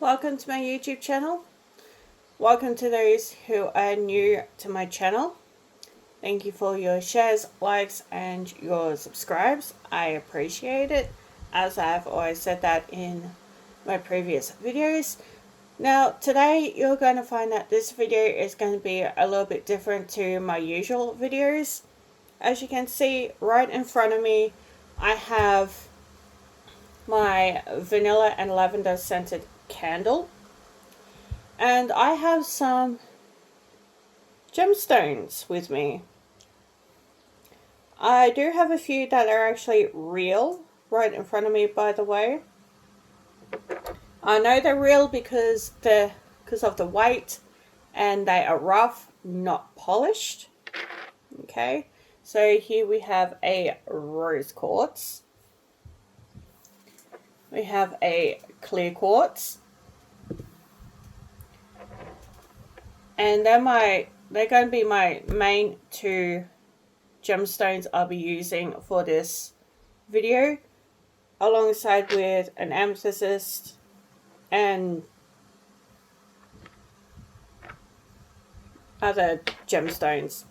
Welcome to my YouTube channel. Welcome to those who are new to my channel. Thank you for your shares, likes, and your subscribes. I appreciate it, as I've always said that in my previous videos. Now, today you're going to find that this video is going to be a little bit different to my usual videos. As you can see right in front of me, I have my vanilla and lavender scented candle. And I have some gemstones with me. I do have a few that are actually real right in front of me, by the way. I know they're real because of the weight, and they are rough, not polished. Okay, so here we have a rose quartz. We have a clear quartz. And they're going to be my main two gemstones I'll be using for this video, alongside with an amethyst and other gemstones.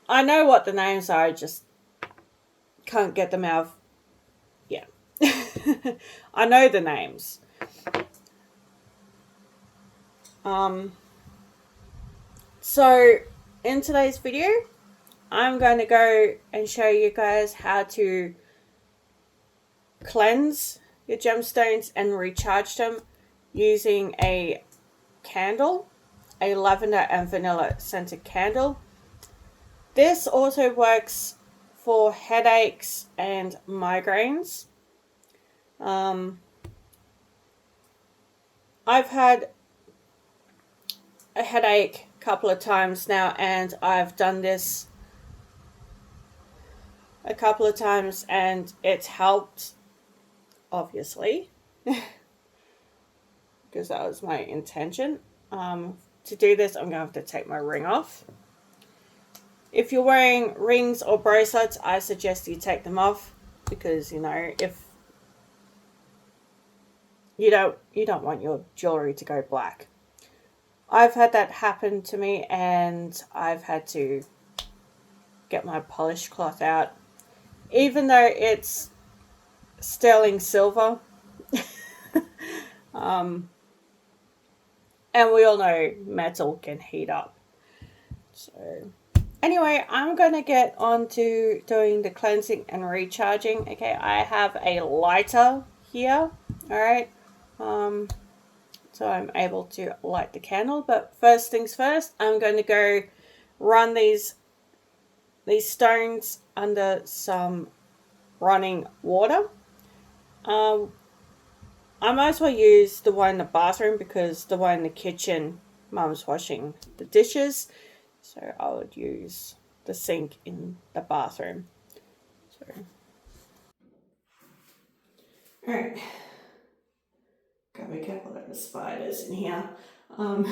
I know what the names are, I just can't get them out. Yeah. I know the names. So in today's video, I'm going to go and show you guys how to cleanse your gemstones and recharge them using a candle, a lavender and vanilla scented candle. This also works for headaches and migraines. I've had a headache a couple of times now, and I've done this a couple of times and it's helped, obviously, because that was my intention. To do this, I'm going to have to take my ring off. If you're wearing rings or bracelets, I suggest you take them off, because, you know, if you don't want your jewelry to go black. I've had that happen to me, and I've had to get my polish cloth out, even though it's sterling silver. And we all know metal can heat up. So anyway, I'm going to get on to doing the cleansing and recharging. Okay, I have a lighter here. All right. So I'm able to light the candle. But first things first, I'm going to go run these stones under some running water. I might as well use the one in the bathroom, because the one in the kitchen, Mum's washing the dishes. So I would use the sink in the bathroom. So, alright. Gotta be careful of the spiders in here. I know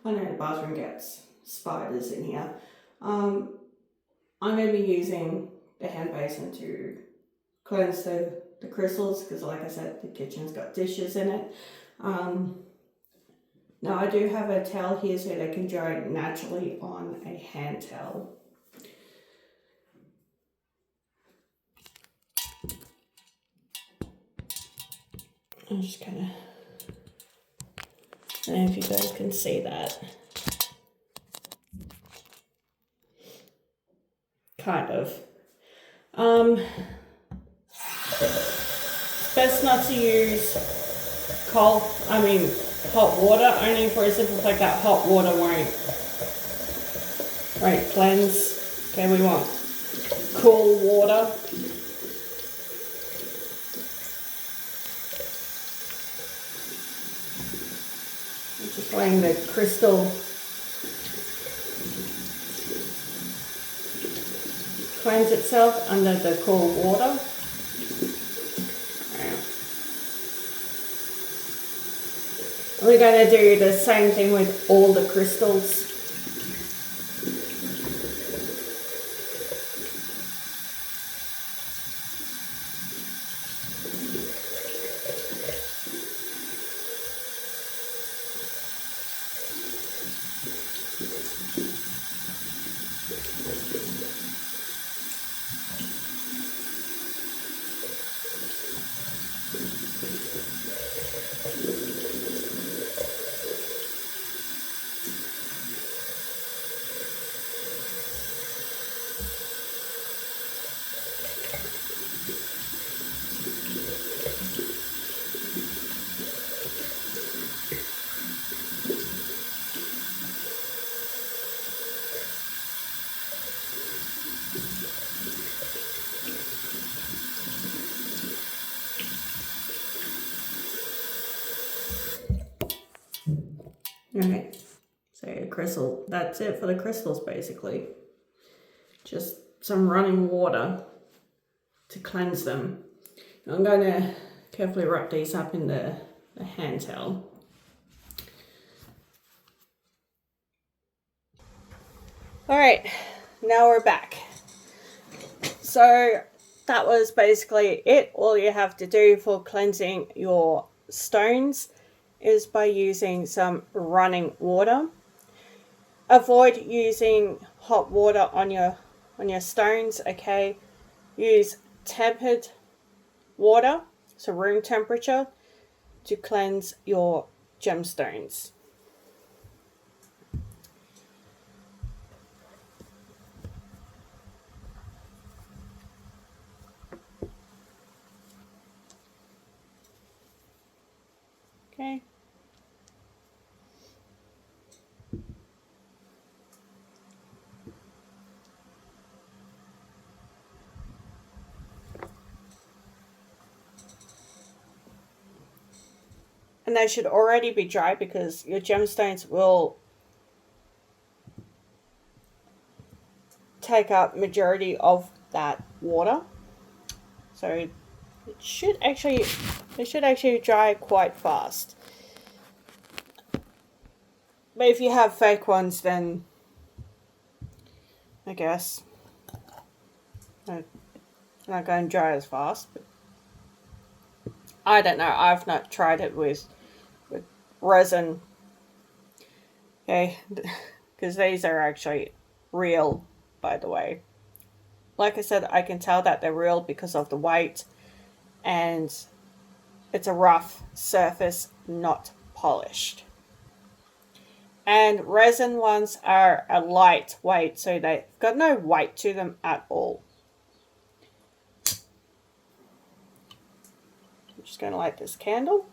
the bathroom gets spiders in here. I'm going to be using the hand basin to cleanse the crystals, because like I said, the kitchen's got dishes in it. Now I do have a towel here so they can dry naturally on a hand towel. I'm just kind of, I don't know if you guys can see that. Kind of. It's best not to use hot water, only for a simple fact that hot water won't cleanse. Okay, we want cool water. I'm just letting the crystal cleanse itself under the cool water. We're going to do the same thing with all the crystals. Okay, so crystal, that's it for the crystals basically. Just some running water to cleanse them. I'm going to carefully wrap these up in the hand towel. Alright, now we're back. So that was basically it. All you have to do for cleansing your stones is by using some running water. Avoid using hot water on your stones, okay? Use tempered water, so room temperature, to cleanse your gemstones. Okay. And they should already be dry because your gemstones will take up majority of that water. So it should actually dry quite fast. But if you have fake ones, then I guess they're not going to dry as fast. But I don't know. I've not tried it with resin. Okay, because these are actually real, by the way. Like I said, I can tell that they're real because of the weight, and it's a rough surface, not polished. And resin ones are a lightweight, so they've got no weight to them at all. I'm just going to light this candle.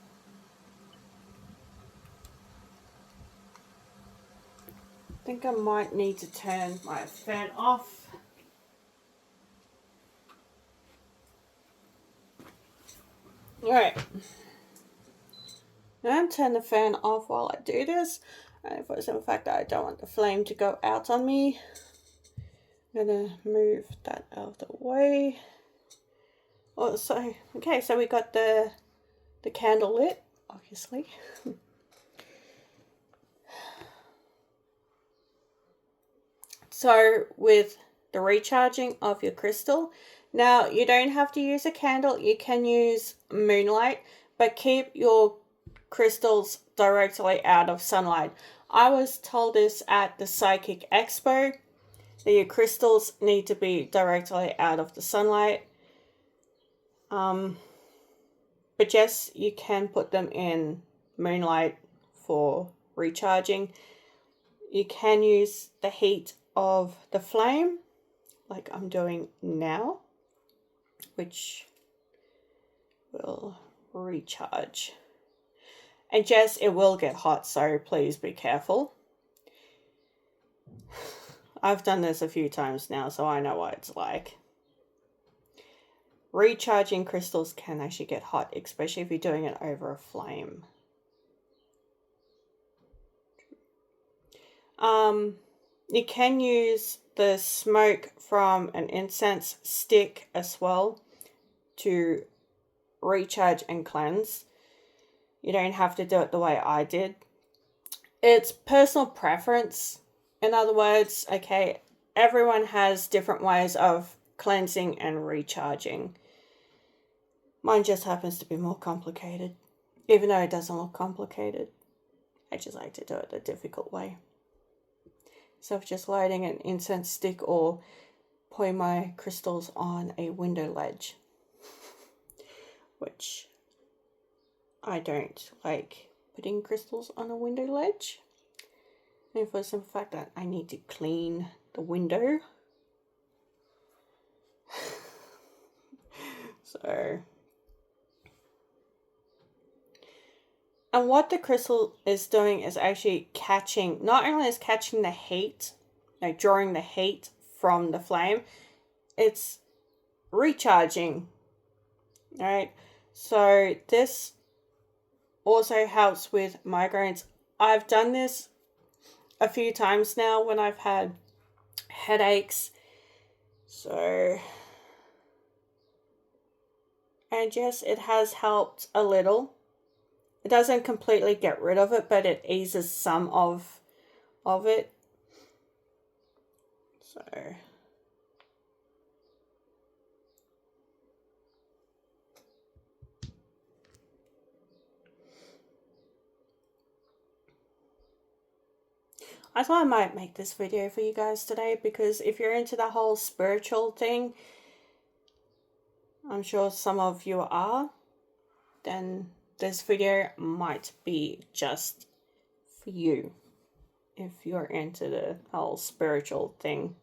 I think I might need to turn my fan off. Alright. Now turn the fan off while I do this. And for the simple fact that I don't want the flame to go out on me, I'm going to move that out of the way. Oh, so, okay, so we got the candle lit, obviously. So with the recharging of your crystal, now you don't have to use a candle, you can use moonlight, but keep your crystals directly out of sunlight. I was told this at the Psychic Expo, that your crystals need to be directly out of the sunlight. But yes, you can put them in moonlight for recharging. You can use the heat of the flame, like I'm doing now, which will recharge. And yes, it will get hot, so please be careful. I've done this a few times now, so I know what it's like. Recharging crystals can actually get hot, especially if you're doing it over a flame. You can use the smoke from an incense stick as well to recharge and cleanse. You don't have to do it the way I did. It's personal preference. In other words, okay, everyone has different ways of cleansing and recharging. Mine just happens to be more complicated. Even though it doesn't look complicated, I just like to do it the difficult way. So just lighting an incense stick or putting my crystals on a window ledge, which I don't like putting crystals on a window ledge. And for the simple fact that I need to clean the window. So, and what the crystal is doing is actually catching, not only is catching the heat, like drawing the heat from the flame, it's recharging. Alright, so this also helps with migraines. I've done this a few times now when I've had headaches. So, and yes, it has helped a little. It doesn't completely get rid of it, but it eases some of it. So, I thought I might make this video for you guys today because if you're into the whole spiritual thing, I'm sure some of you are, then this video might be just for you if you're into the whole spiritual thing.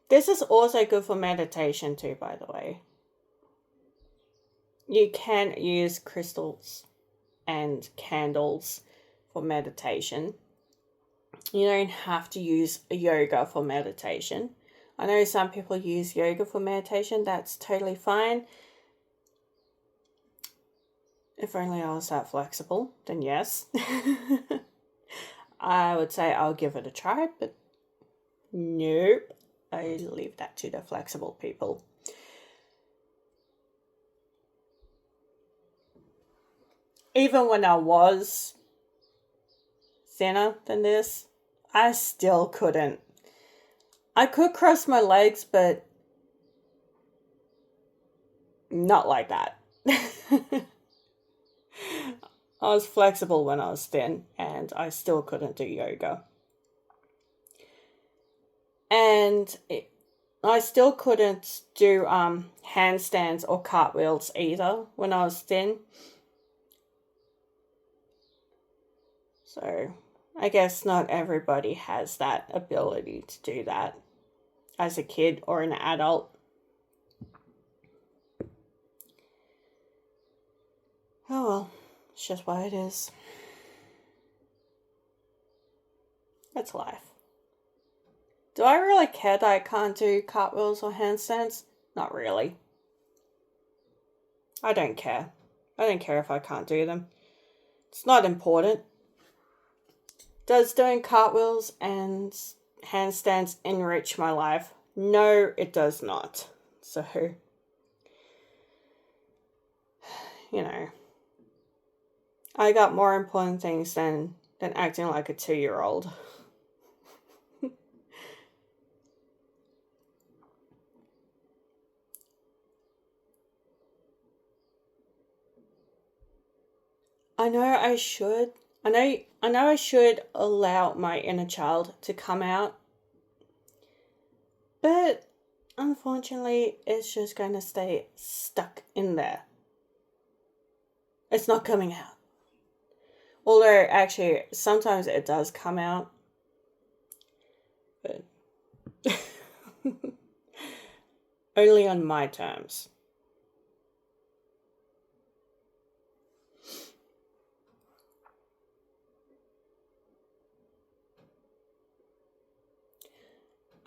This is also good for meditation too, by the way. You can use crystals and candles for meditation. You don't have to use yoga for meditation. I know some people use yoga for meditation. That's totally fine. If only I was that flexible, then yes. I would say I'll give it a try, but nope. I leave that to the flexible people. Even when I was thinner than this, I still couldn't. I could cross my legs, but not like that. I was flexible when I was thin, and I still couldn't do yoga. And I still couldn't do handstands or cartwheels either when I was thin. So I guess not everybody has that ability to do that as a kid or an adult. Oh well, it's just what it is. That's life. Do I really care that I can't do cartwheels or handstands? Not really. I don't care. I don't care if I can't do them. It's not important. Does doing cartwheels and handstands enrich my life? No, it does not. So, you know, I got more important things than acting like a 2-year-old. I know I should. I know I should allow my inner child to come out. But unfortunately, it's just going to stay stuck in there. It's not coming out. Although, actually, sometimes it does come out. But only on my terms.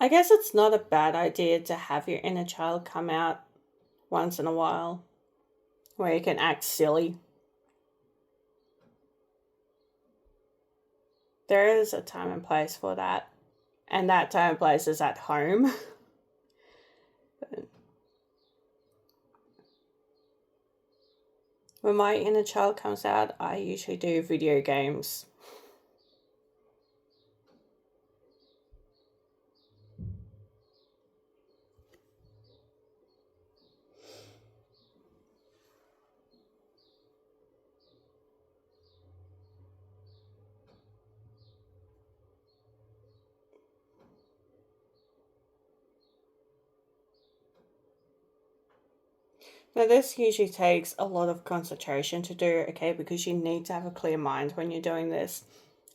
I guess it's not a bad idea to have your inner child come out once in a while, where you can act silly. There is a time and place for that, and that time and place is at home. But when my inner child comes out, I usually do video games. Now, this usually takes a lot of concentration to do, okay, because you need to have a clear mind when you're doing this,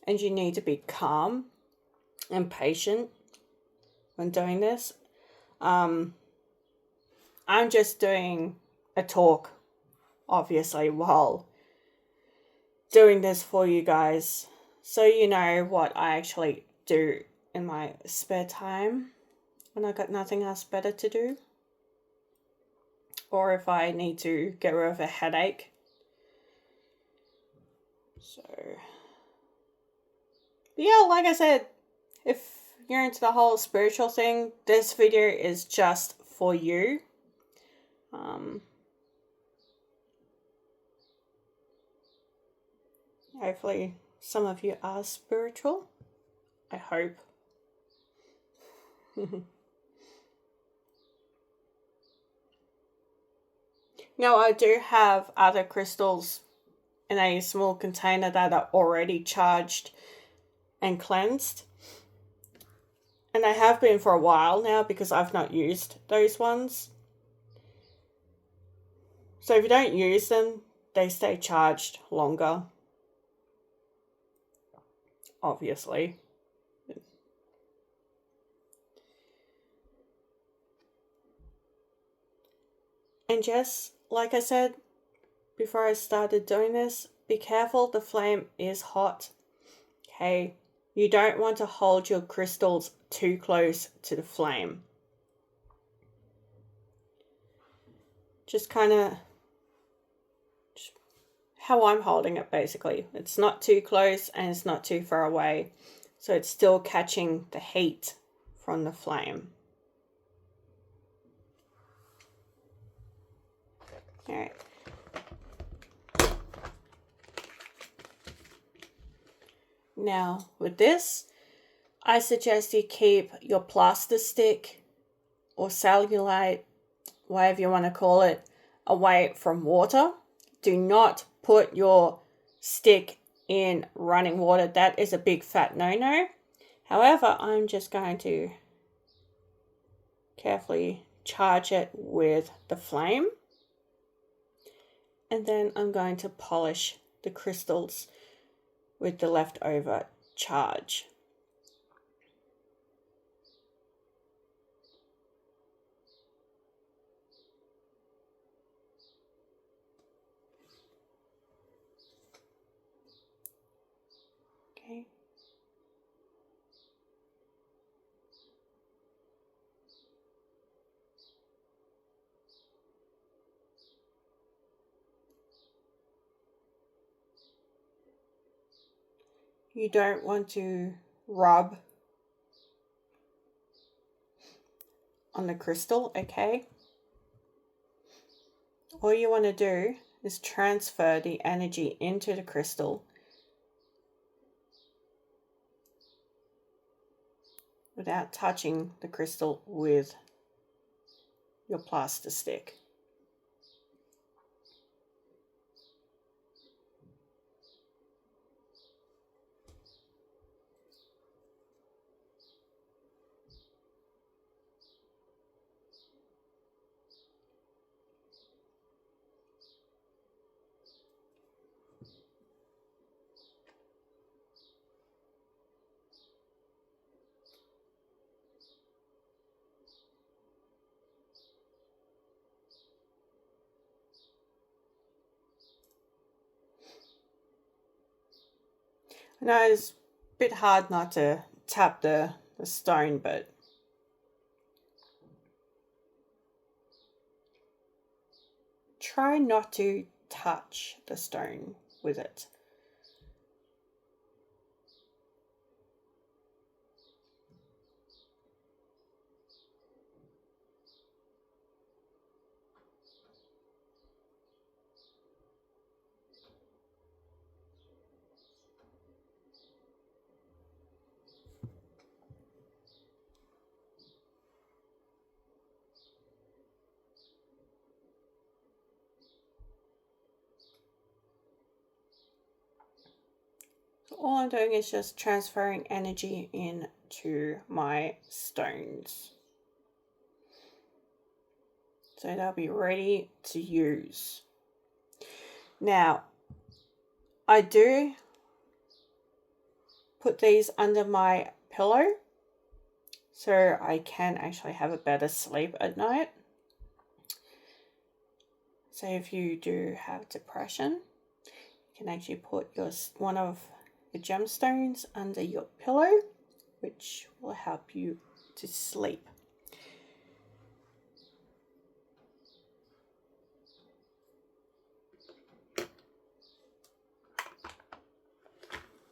and you need to be calm and patient when doing this. I'm just doing a talk, obviously, while doing this for you guys, so you know what I actually do in my spare time when I got nothing else better to do. Or if I need to get rid of a headache. So, but yeah, like I said, if you're into the whole spiritual thing, this video is just for you. Hopefully some of you are spiritual. I hope. Now, I do have other crystals in a small container that are already charged and cleansed. And they have been for a while now because I've not used those ones. So if you don't use them, they stay charged longer. Obviously. And just like I said before I started doing this, be careful, the flame is hot. Okay, you don't want to hold your crystals too close to the flame. Just kind of how I'm holding it basically. It's not too close and it's not too far away. So it's still catching the heat from the flame. Alright. Now with this, I suggest you keep your plaster stick or cellulite, whatever you want to call it, away from water. Do not put your stick in running water. That is a big fat no-no. However, I'm just going to carefully charge it with the flame. And then I'm going to polish the crystals with the leftover charge. Okay. You don't want to rub on the crystal, okay? All you want to do is transfer the energy into the crystal without touching the crystal with your plaster stick. I know it's a bit hard not to tap the stone, but try not to touch the stone with it. So all I'm doing is just transferring energy into my stones. So they'll be ready to use. Now, I do put these under my pillow so I can actually have a better sleep at night. So if you do have depression, you can actually put one of your gemstones under your pillow, which will help you to sleep.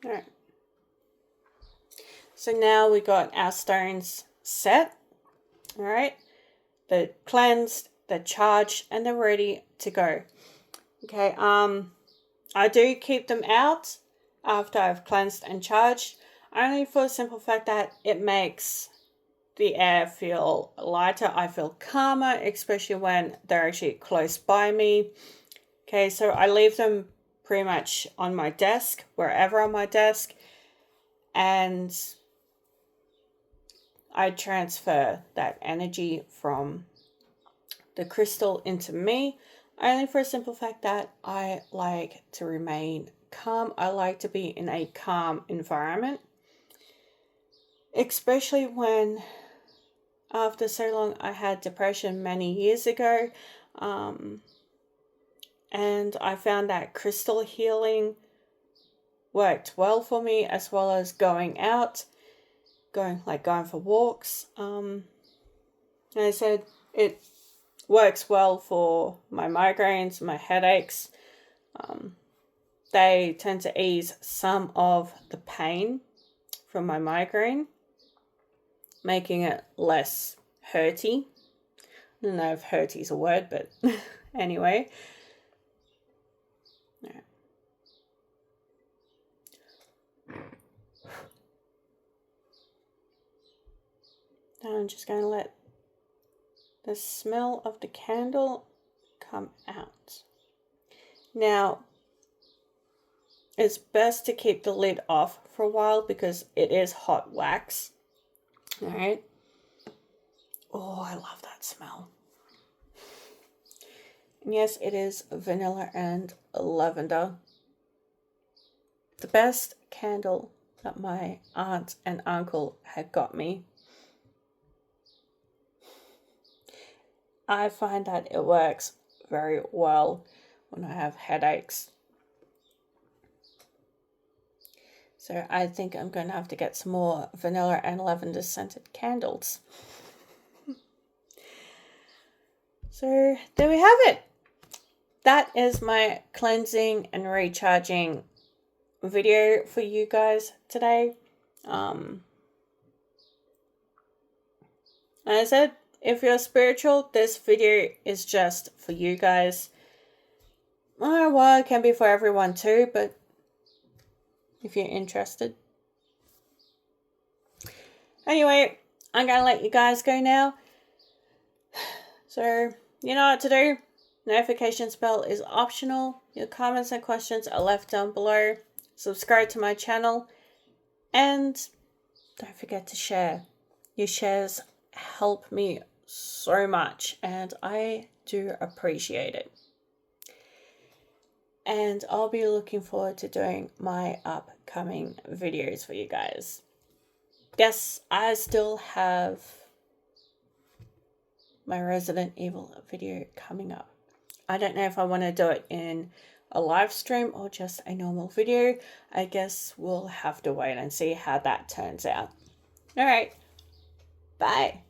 Alright. So now we got our stones set. Alright. They're cleansed, they're charged, and they're ready to go. Okay, I do keep them out after I've cleansed and charged, only for the simple fact that it makes the air feel lighter. I feel calmer, especially when they're actually close by me. Okay, so I leave them pretty much on my desk, wherever on my desk, and I transfer that energy from the crystal into me, only for a simple fact that I like to remain calm. I like to be in a calm environment, especially when after so long I had depression many years ago, and I found that crystal healing worked well for me, as well as going out, going for walks. And I said it works well for my migraines, my headaches. They tend to ease some of the pain from my migraine, making it less hurty. I don't know if hurty is a word, but anyway. Now I'm just going to let the smell of the candle come out. Now, it's best to keep the lid off for a while because it is hot wax. Alright. Oh, I love that smell. And yes, it is vanilla and lavender. The best candle that my aunt and uncle had got me. I find that it works very well when I have headaches. So I think I'm going to have to get some more vanilla and lavender scented candles. So there we have it. That is my cleansing and recharging video for you guys today. As I said, if you're spiritual, this video is just for you guys. Well, it can be for everyone too, but if you're interested. Anyway, I'm going to let you guys go now. So, you know what to do. Notification bell is optional. Your comments and questions are left down below. Subscribe to my channel. And don't forget to share. Your shares help me so much, and I do appreciate it. And I'll be looking forward to doing my upcoming videos for you guys. Yes, I still have my Resident Evil video coming up. I don't know if I want to do it in a live stream or just a normal video. I guess we'll have to wait and see how that turns out. Alright, bye.